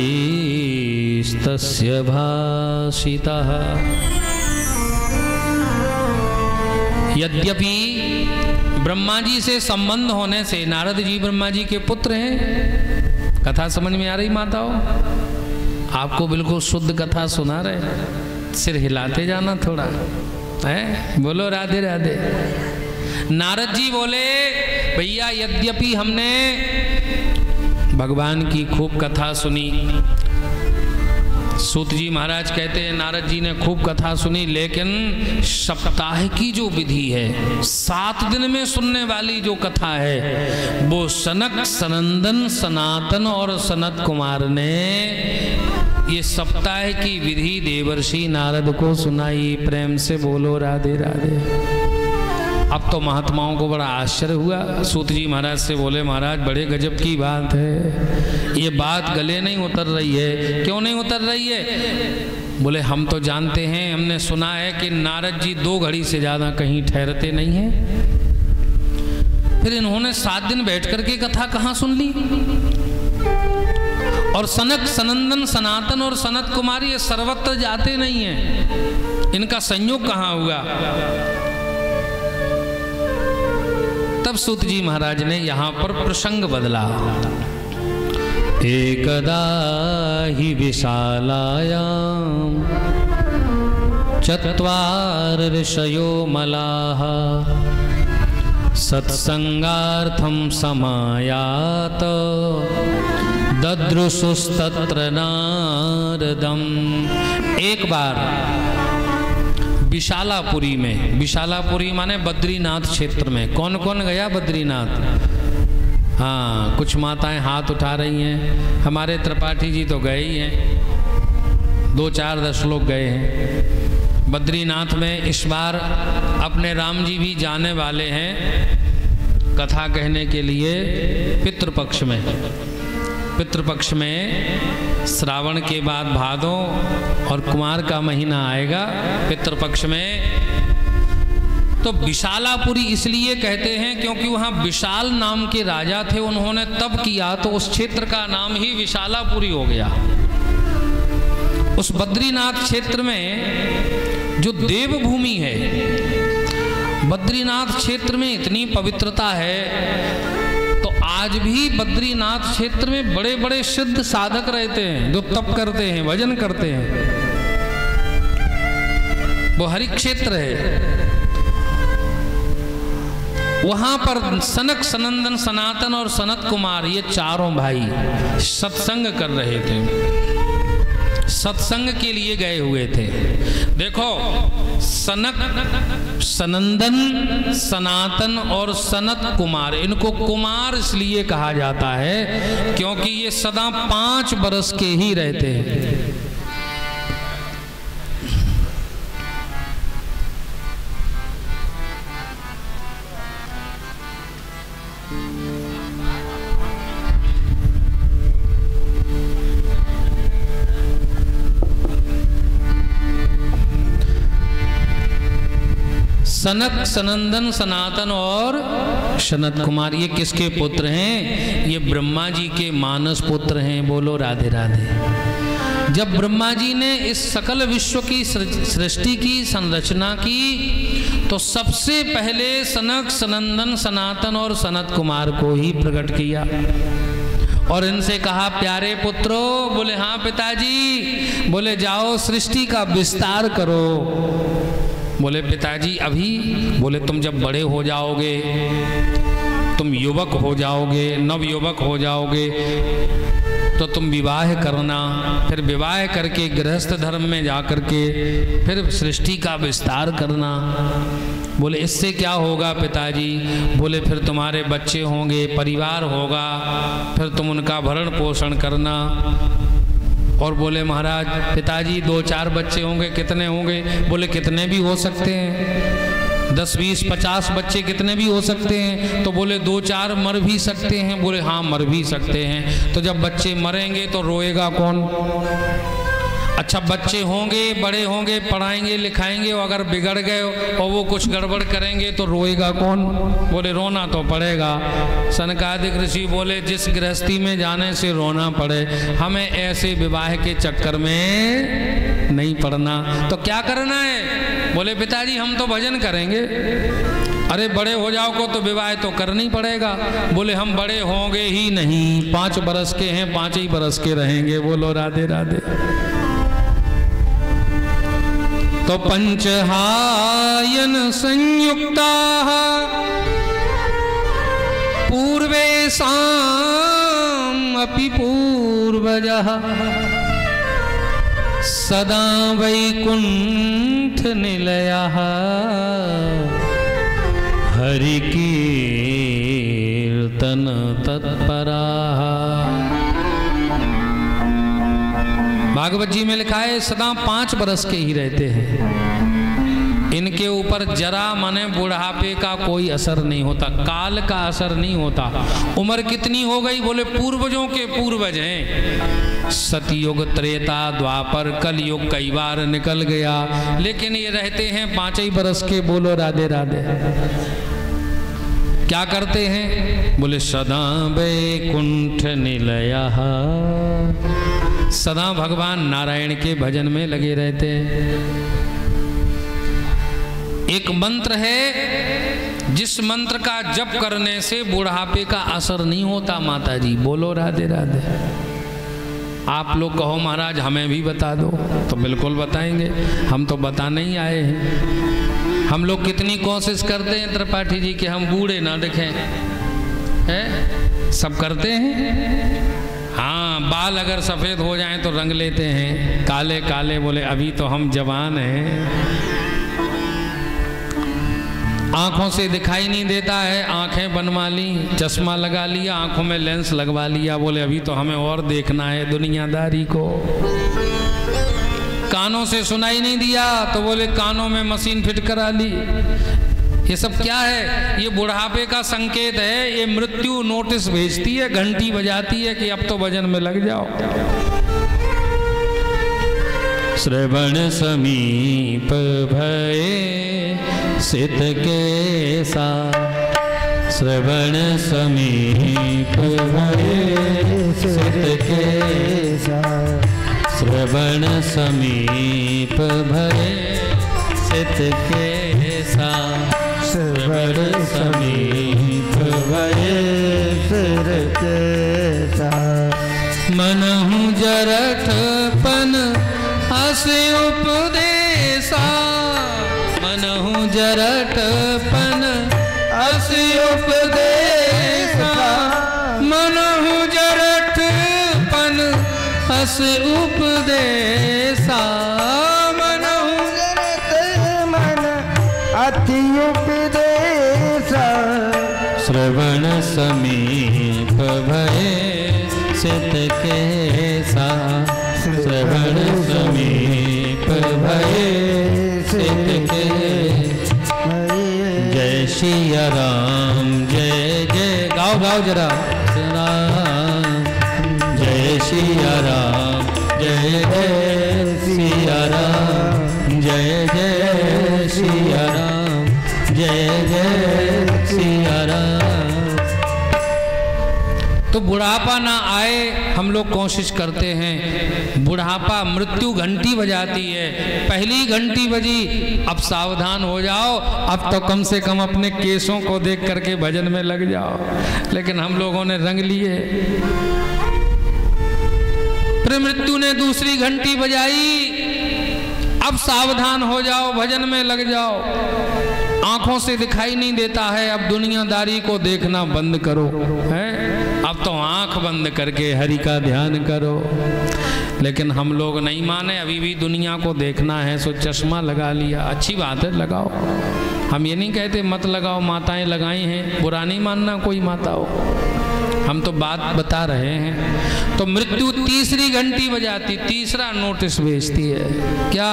भाषितः। यद्यपि ब्रह्मा जी से संबंध होने से नारद जी ब्रह्मा जी के पुत्र हैं। कथा समझ में आ रही माताओं? आपको बिल्कुल शुद्ध कथा सुना रहे, सिर हिलाते जाना थोड़ा है। बोलो राधे राधे। नारद जी बोले भैया यद्यपि हमने भगवान की खूब कथा सुनी, सूत जी महाराज कहते हैं नारद जी ने खूब कथा सुनी, लेकिन सप्ताह की जो विधि है, 7 दिन में सुनने वाली जो कथा है, वो सनक सनंदन सनातन और सनत कुमार ने ये सप्ताह की विधि देवर्षि नारद को सुनाई। प्रेम से बोलो राधे राधे। अब तो महात्माओं को बड़ा आश्चर्य हुआ। सूत जी महाराज से बोले महाराज बड़े गजब की बात है, ये बात गले नहीं उतर रही है। क्यों नहीं उतर रही है? बोले हम तो जानते हैं, हमने सुना है कि नारद जी 2 घड़ी से ज़्यादा कहीं ठहरते नहीं हैं। फिर इन्होंने 7 दिन बैठ करके कथा कहाँ सुन ली? और सनक सनंदन सनातन और सनत कुमारी ये सर्वत्र जाते नहीं हैं, इनका संयोग कहाँ हुआ? तब सूत जी महाराज ने यहाँ पर प्रसंग बदला। एकदा ही विशालायां चत्वार ऋषयो मलाः सत्संगार्थं समायात ददृशुस्तत्र नारदम्। एक बार विशालापुरी में, विशालापुरी माने बद्रीनाथ क्षेत्र में, कौन कौन गया बद्रीनाथ? हाँ, कुछ माताएं हाथ उठा रही हैं। हमारे त्रिपाठी जी तो गए ही हैं, 2-4-10 लोग गए हैं बद्रीनाथ में। इस बार अपने राम जी भी जाने वाले हैं कथा कहने के लिए पितृपक्ष में। पितृपक्ष में श्रावण के बाद भादों और कुमार का महीना आएगा पितृपक्ष में। तो विशालापुरी इसलिए कहते हैं क्योंकि वहाँ विशाल नाम के राजा थे, उन्होंने तब किया तो उस क्षेत्र का नाम ही विशालापुरी हो गया। उस बद्रीनाथ क्षेत्र में जो देवभूमि है, बद्रीनाथ क्षेत्र में इतनी पवित्रता है, तो आज भी बद्रीनाथ क्षेत्र में बड़े बड़े सिद्ध साधक रहते हैं जो तप करते हैं, भजन करते हैं। वो हरि क्षेत्र है। वहां पर सनक सनंदन सनातन और सनत कुमार ये चारों भाई सत्संग कर रहे थे, सत्संग के लिए गए हुए थे। देखो सनक सनंदन सनातन और सनत कुमार, इनको कुमार इसलिए कहा जाता है क्योंकि ये सदा 5 बरस के ही रहते हैं। सनक सनंदन सनातन और सनत कुमार ये किसके पुत्र हैं? ये ब्रह्मा जी के मानस पुत्र हैं। बोलो राधे राधे। जब ब्रह्मा जी ने इस सकल विश्व की सृष्टि की संरचना की तो सबसे पहले सनक सनंदन सनातन और सनत कुमार को ही प्रकट किया और इनसे कहा प्यारे पुत्रों। बोले हाँ पिताजी। बोले जाओ सृष्टि का विस्तार करो। बोले पिताजी अभी? बोले तुम जब बड़े हो जाओगे, तुम युवक हो जाओगे, नव युवक हो जाओगे, तो तुम विवाह करना, फिर विवाह करके गृहस्थ धर्म में जा करके फिर सृष्टि का विस्तार करना। बोले इससे क्या होगा पिताजी? बोले फिर तुम्हारे बच्चे होंगे, परिवार होगा, फिर तुम उनका भरण पोषण करना। और बोले महाराज पिताजी 2-4 बच्चे होंगे, कितने होंगे? बोले कितने भी हो सकते हैं, 10, 20, 50 बच्चे कितने भी हो सकते हैं। तो बोले 2-4 मर भी सकते हैं। बोले हाँ मर भी सकते हैं। तो जब बच्चे मरेंगे तो रोएगा कौन? अच्छा बच्चे होंगे, बड़े होंगे, पढ़ाएंगे लिखाएंगे, और अगर बिगड़ गए और वो कुछ गड़बड़ करेंगे तो रोएगा कौन? बोले रोना तो पड़ेगा। सनकादिक ऋषि बोले जिस गृहस्थी में जाने से रोना पड़े, हमें ऐसे विवाह के चक्कर में नहीं पड़ना। तो क्या करना है? बोले पिताजी हम तो भजन करेंगे। अरे बड़े हो जाओ तो विवाह तो करना ही पड़ेगा। बोले हम बड़े होंगे ही नहीं, 5 बरस के हैं, 5 ही बरस के रहेंगे। बोलो राधे राधे। तो पंचहायन संयुक्ता पूर्वेषाम् अपि पूर्वजः सदा वैकुंठ निलयः हरि कीर्तन तत्पराः। भागवत जी में लिखा है सदा 5 बरस के ही रहते हैं। इनके ऊपर जरा माने बुढ़ापे का कोई असर नहीं होता, काल का असर नहीं होता। उम्र कितनी हो गई? बोले पूर्वजों के पूर्वज हैं। सतयुग, त्रेता, द्वापर, कलयुग कई बार निकल गया, लेकिन ये रहते हैं 5 ही बरस के। बोलो राधे राधे। क्या करते हैं? बोले सदा वैकुंठ निलयः, सदा भगवान नारायण के भजन में लगे रहते हैं। एक मंत्र है जिस मंत्र का जप करने से बुढ़ापे का असर नहीं होता माता जी। बोलो राधे राधे। आप लोग कहो महाराज हमें भी बता दो, तो बिल्कुल बताएंगे। हम तो बताने ही आए हैं। हम लोग कितनी कोशिश करते हैं त्रिपाठी जी कि हम बूढ़े ना दिखें, है? सब करते हैं। हाँ, बाल अगर सफ़ेद हो जाएं तो रंग लेते हैं काले काले। बोले अभी तो हम जवान हैं। आँखों से दिखाई नहीं देता है, आँखें बनवा ली, चश्मा लगा लिया, आँखों में लेंस लगवा लिया। बोले अभी तो हमें और देखना है दुनियादारी को। कानों से सुनाई नहीं दिया तो बोले कानों में मशीन फिट करा ली। ये सब क्या है? ये बुढ़ापे का संकेत है। ये मृत्यु नोटिस भेजती है, घंटी बजाती है कि अब तो भजन में लग जाओ। श्रवण समीप भये सित केसा, श्रवण समीप भये सित केसा, श्रवण समीप भये सित केसा, श्रवण समीप भये सित केसा। मनहु जरठपन हस उपदेशा, मनहु जरठपन हस उपदेशा, मनहु जरठपन हस उपदेशा, मनहु मन अति उपदेशा। श्रवण समीप भये सित केसा, श्रवण समीप भये सित केसा। जय सिया राम जय जय। गाओ गाओ जरा। राम जय सिया राम जय जय सिया राम, जय जय सिया राम, जय जय सिया राम। तो बुढ़ापा ना आए हम लोग कोशिश करते हैं। बुढ़ापा मृत्यु घंटी बजाती है। पहली घंटी बजी, अब सावधान हो जाओ, अब तो कम से कम अपने केसों को देख करके भजन में लग जाओ। लेकिन हम लोगों ने रंग लिए। फिर मृत्यु ने दूसरी घंटी बजाई, अब सावधान हो जाओ, भजन में लग जाओ। आंखों से दिखाई नहीं देता है, अब दुनियादारी को देखना बंद करो, है? अब तो आंख बंद करके हरि का ध्यान करो। लेकिन हम लोग नहीं माने, अभी भी दुनिया को देखना है, सो चश्मा लगा लिया। अच्छी बात है, लगाओ। हम ये नहीं कहते मत लगाओ, माताएं लगाई हैं, बुरा नहीं मानना कोई माता हो। हम तो बात बता रहे हैं। तो मृत्यु तीसरी घंटी बजाती, तीसरा नोटिस भेजती है। क्या?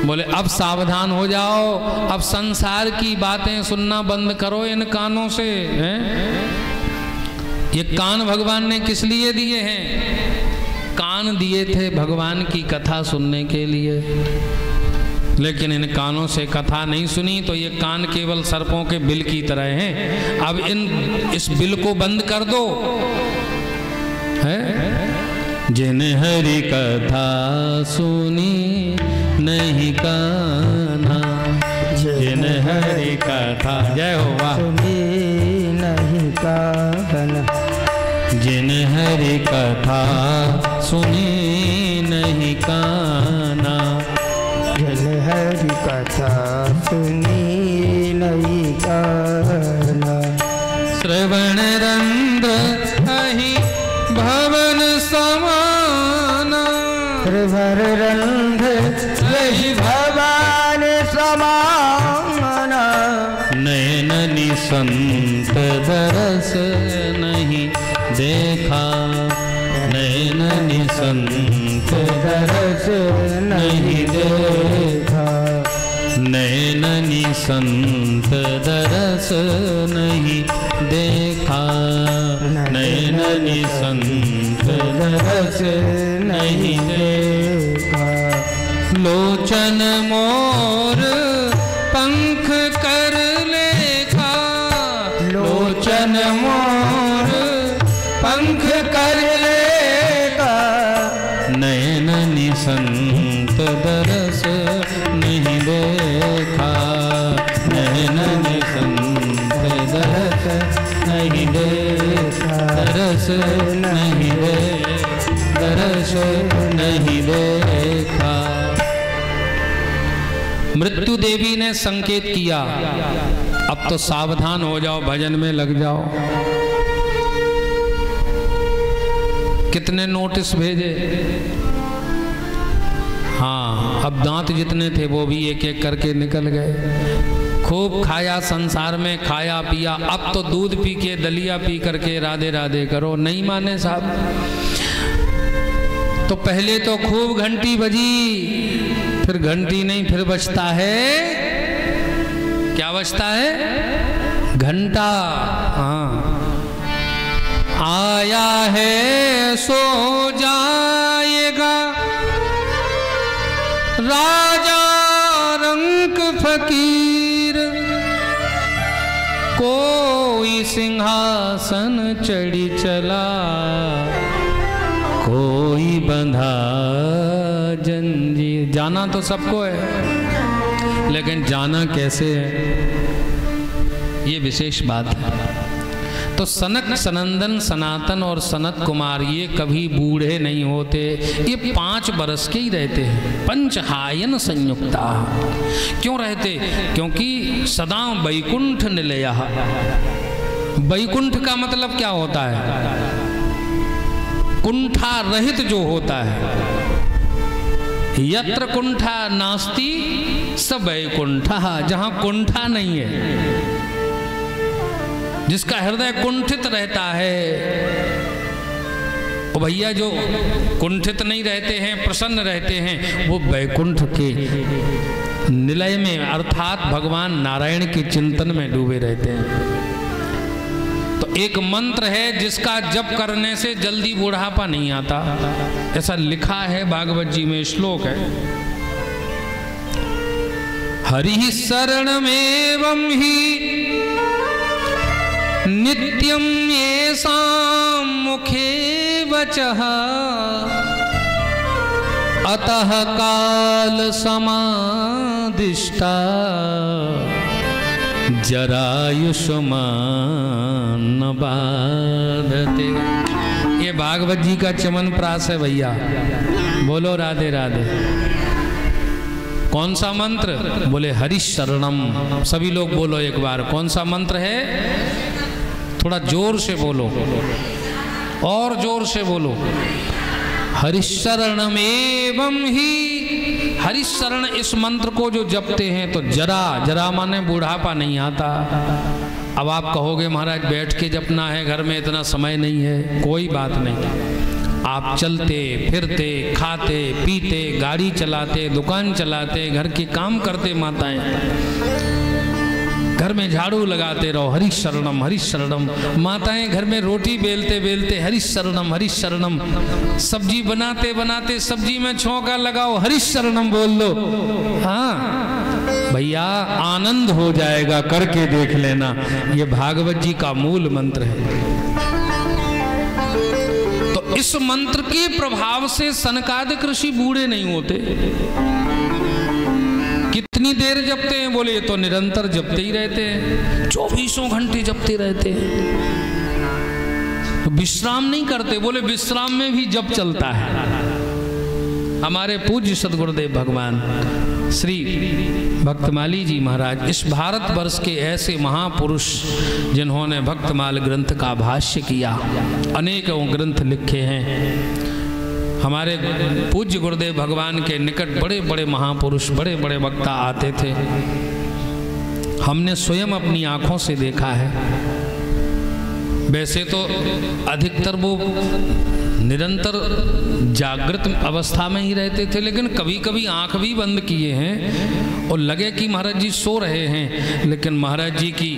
बोले अब सावधान हो जाओ, अब संसार की बातें सुनना बंद करो इन कानों से, हैं? ये कान भगवान ने किस लिए दिए हैं? कान दिए थे भगवान की कथा सुनने के लिए। लेकिन इन कानों से कथा नहीं सुनी तो ये कान केवल सर्पों के बिल की तरह हैं। अब इस बिल को बंद कर दो, है? जिन हरि कथा सुनी नहीं कान्हा, जिन हरि कथा जय हो वाह सुनी नहीं काना, जिन हरि कथा सुनी नहीं काना, जिन हरि कथा सुनी नहीं काना, श्रवण रंध्र अहि भवन समाना, त्रिभर रंध रही भवान समाना, नयन निसंत दरस नहीं देखा, नयन निसंत दरस नहीं देखा, नयन निसंत दरस नहीं देखा, नयन निसंत दरस नहीं देखा, लोचन मोर पंख कर लेखा, लोचन मोर पंख कर लेगा, नयन निसंत दरस नहीं देखा, नयन निसंत दरस नहीं देखा, दरस नहीं दे दरस नहीं देखा। मृत्यु देवी ने संकेत किया, अब तो सावधान हो जाओ, भजन में लग जाओ। कितने नोटिस भेजे, हाँ अब दांत जितने थे वो भी एक एक करके निकल गए। खूब खाया संसार में, खाया पिया, अब तो दूध पी के दलिया पी करके राधे राधे करो। नहीं माने साहब, तो पहले तो खूब घंटी बजी, फिर घंटी नहीं, फिर बजता है, क्या बजता है? घंटा। हाँ, आया है सो जाएगा राजा रंक फकीर, कोई सिंहासन चढ़ी चला, कोई बंधा जंजीर। जाना तो सबको है, लेकिन जाना कैसे है ये विशेष बात है। तो सनक सनंदन सनातन और सनत कुमार ये कभी बूढ़े नहीं होते, ये 5 बरस के ही रहते हैं। पंचहायन संयुक्ता, क्यों रहते? क्योंकि सदा वैकुंठ निलया। वैकुंठ का मतलब क्या होता है? कुंठा रहित जो होता है। यत्र कुंठा नास्ति स वैकुंठा, जहां कुंठा नहीं है, जिसका हृदय कुंठित रहता है, वो भैया जो कुंठित नहीं रहते हैं, प्रसन्न रहते हैं, वो वैकुंठ के निलय में अर्थात भगवान नारायण के चिंतन में डूबे रहते हैं। तो एक मंत्र है जिसका जप करने से जल्दी बुढ़ापा नहीं आता, ऐसा लिखा है भागवत जी में, श्लोक है, हरि शरणमेवं हि नित्यं येषां मुखे वचः, अतः काल समादिष्टा जरायुष्मान न बाधते। ये भागवत जी का चमनप्रास है भैया। बोलो राधे राधे। कौन सा मंत्र? बोले हरि शरणम। सभी लोग बोलो एक बार, कौन सा मंत्र है? थोड़ा जोर से बोलो, और जोर से बोलो। हरिशरणमेवं ही, हरिशरण इस मंत्र को जो जपते हैं तो जरा, जरा माने बुढ़ापा नहीं आता। अब आप कहोगे महाराज बैठ के जपना है, घर में इतना समय नहीं है, कोई बात नहीं। आप चलते फिरते, खाते पीते, गाड़ी चलाते, दुकान चलाते, घर के काम करते, माताएं घर में झाड़ू लगाते रहो, हरि शरणम हरि शरणम। माताएं घर में रोटी बेलते बेलते हरि शरणम हरि शरणम। सब्जी बनाते बनाते सब्जी में छौंका लगाओ, हरि शरणम बोल लो। हाँ भैया, आनंद हो जाएगा, करके देख लेना। ये भागवत जी का मूल मंत्र है। तो इस मंत्र के प्रभाव से सनकादिक ऋषि बूढ़े नहीं होते। कितनी कितनी देर जपते हैं? बोले ये तो निरंतर जपते ही रहते हैं, 24 घंटे जपते रहते हैं, तो विश्राम नहीं करते। बोले विश्राम में भी जप चलता है। हमारे पूज्य सदगुरुदेव भगवान श्री भक्तमाली जी महाराज इस भारतवर्ष के ऐसे महापुरुष जिन्होंने भक्तमाल ग्रंथ का भाष्य किया, अनेकों ग्रंथ लिखे हैं। हमारे पूज्य गुरुदेव भगवान के निकट बड़े बड़े महापुरुष, बड़े बड़े वक्ता आते थे। हमने स्वयं अपनी आंखों से देखा है। वैसे तो अधिकतर वो निरंतर जागृत अवस्था में ही रहते थे, लेकिन कभी कभी आंख भी बंद किए हैं और लगे कि महाराज जी सो रहे हैं, लेकिन महाराज जी की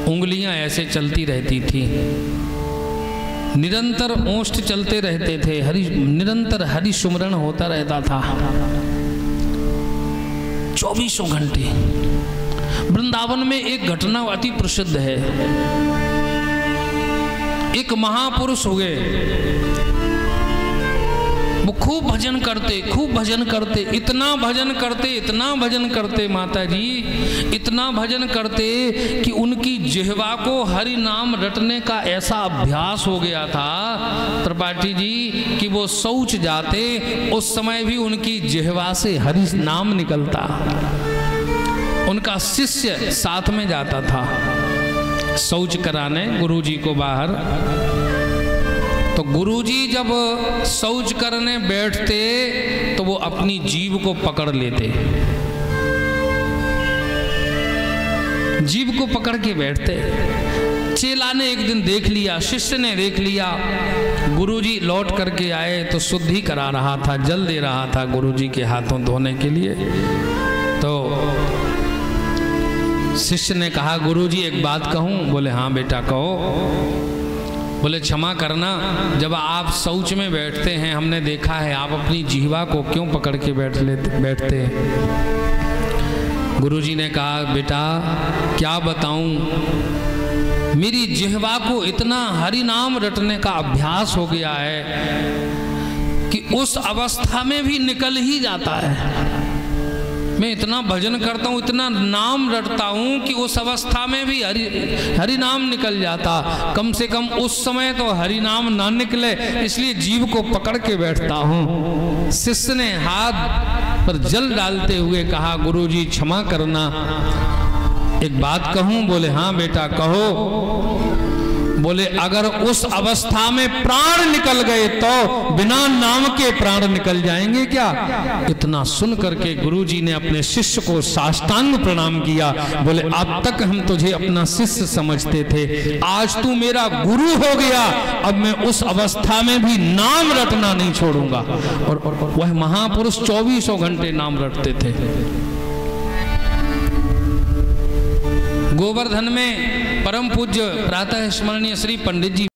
उंगलियां ऐसे चलती रहती थी, निरंतर ओष्ठ चलते रहते थे, निरंतर हरि सुमरण होता रहता था 24 घंटे। वृंदावन में एक घटना अति प्रसिद्ध है। एक महापुरुष हुए, वो खूब भजन करते, खूब भजन करते, इतना भजन करते, इतना भजन करते माता जी, इतना भजन करते कि उनकी जिह्वा को हरि नाम रटने का ऐसा अभ्यास हो गया था त्रिपाठी जी कि वो शौच जाते उस समय भी उनकी जिह्वा से हरि नाम निकलता। उनका शिष्य साथ में जाता था शौच कराने गुरुजी को बाहर। तो गुरुजी जब शौच करने बैठते तो वो अपनी जीभ को पकड़ लेते, जीभ को पकड़ के बैठते। चेला ने एक दिन देख लिया, शिष्य ने देख लिया, गुरुजी लौट करके आए तो शुद्धि करा रहा था, जल दे रहा था गुरुजी के हाथों धोने के लिए। तो शिष्य ने कहा गुरुजी एक बात कहूं? बोले हाँ बेटा कहो। बोले क्षमा करना, जब आप शौच में बैठते हैं हमने देखा है आप अपनी जिह्वा को क्यों पकड़ के बैठते हैं? गुरुजी ने कहा बेटा क्या बताऊं, मेरी जिह्वा को इतना हरि नाम रटने का अभ्यास हो गया है कि उस अवस्था में भी निकल ही जाता है। मैं इतना भजन करता हूँ, इतना नाम रटता हूँ कि उस अवस्था में भी हरि नाम निकल जाता। कम से कम उस समय तो हरि नाम ना निकले, इसलिए जीव को पकड़ के बैठता हूँ। शिष्य ने हाथ पर जल डालते हुए कहा गुरुजी क्षमा करना, एक बात कहूँ? बोले हाँ बेटा कहो। बोले अगर उस अवस्था में प्राण निकल गए तो बिना नाम के प्राण निकल जाएंगे क्या? इतना सुन करके गुरुजी ने अपने शिष्य को साष्टांग प्रणाम किया। बोले अब तक हम तुझे अपना शिष्य समझते थे, आज तू मेरा गुरु हो गया, अब मैं उस अवस्था में भी नाम रटना नहीं छोड़ूंगा। और वह महापुरुष 24 घंटे नाम रटते थे। गोवर्धन में परम पूज्य प्रातः स्मरणीय श्री पंडित जी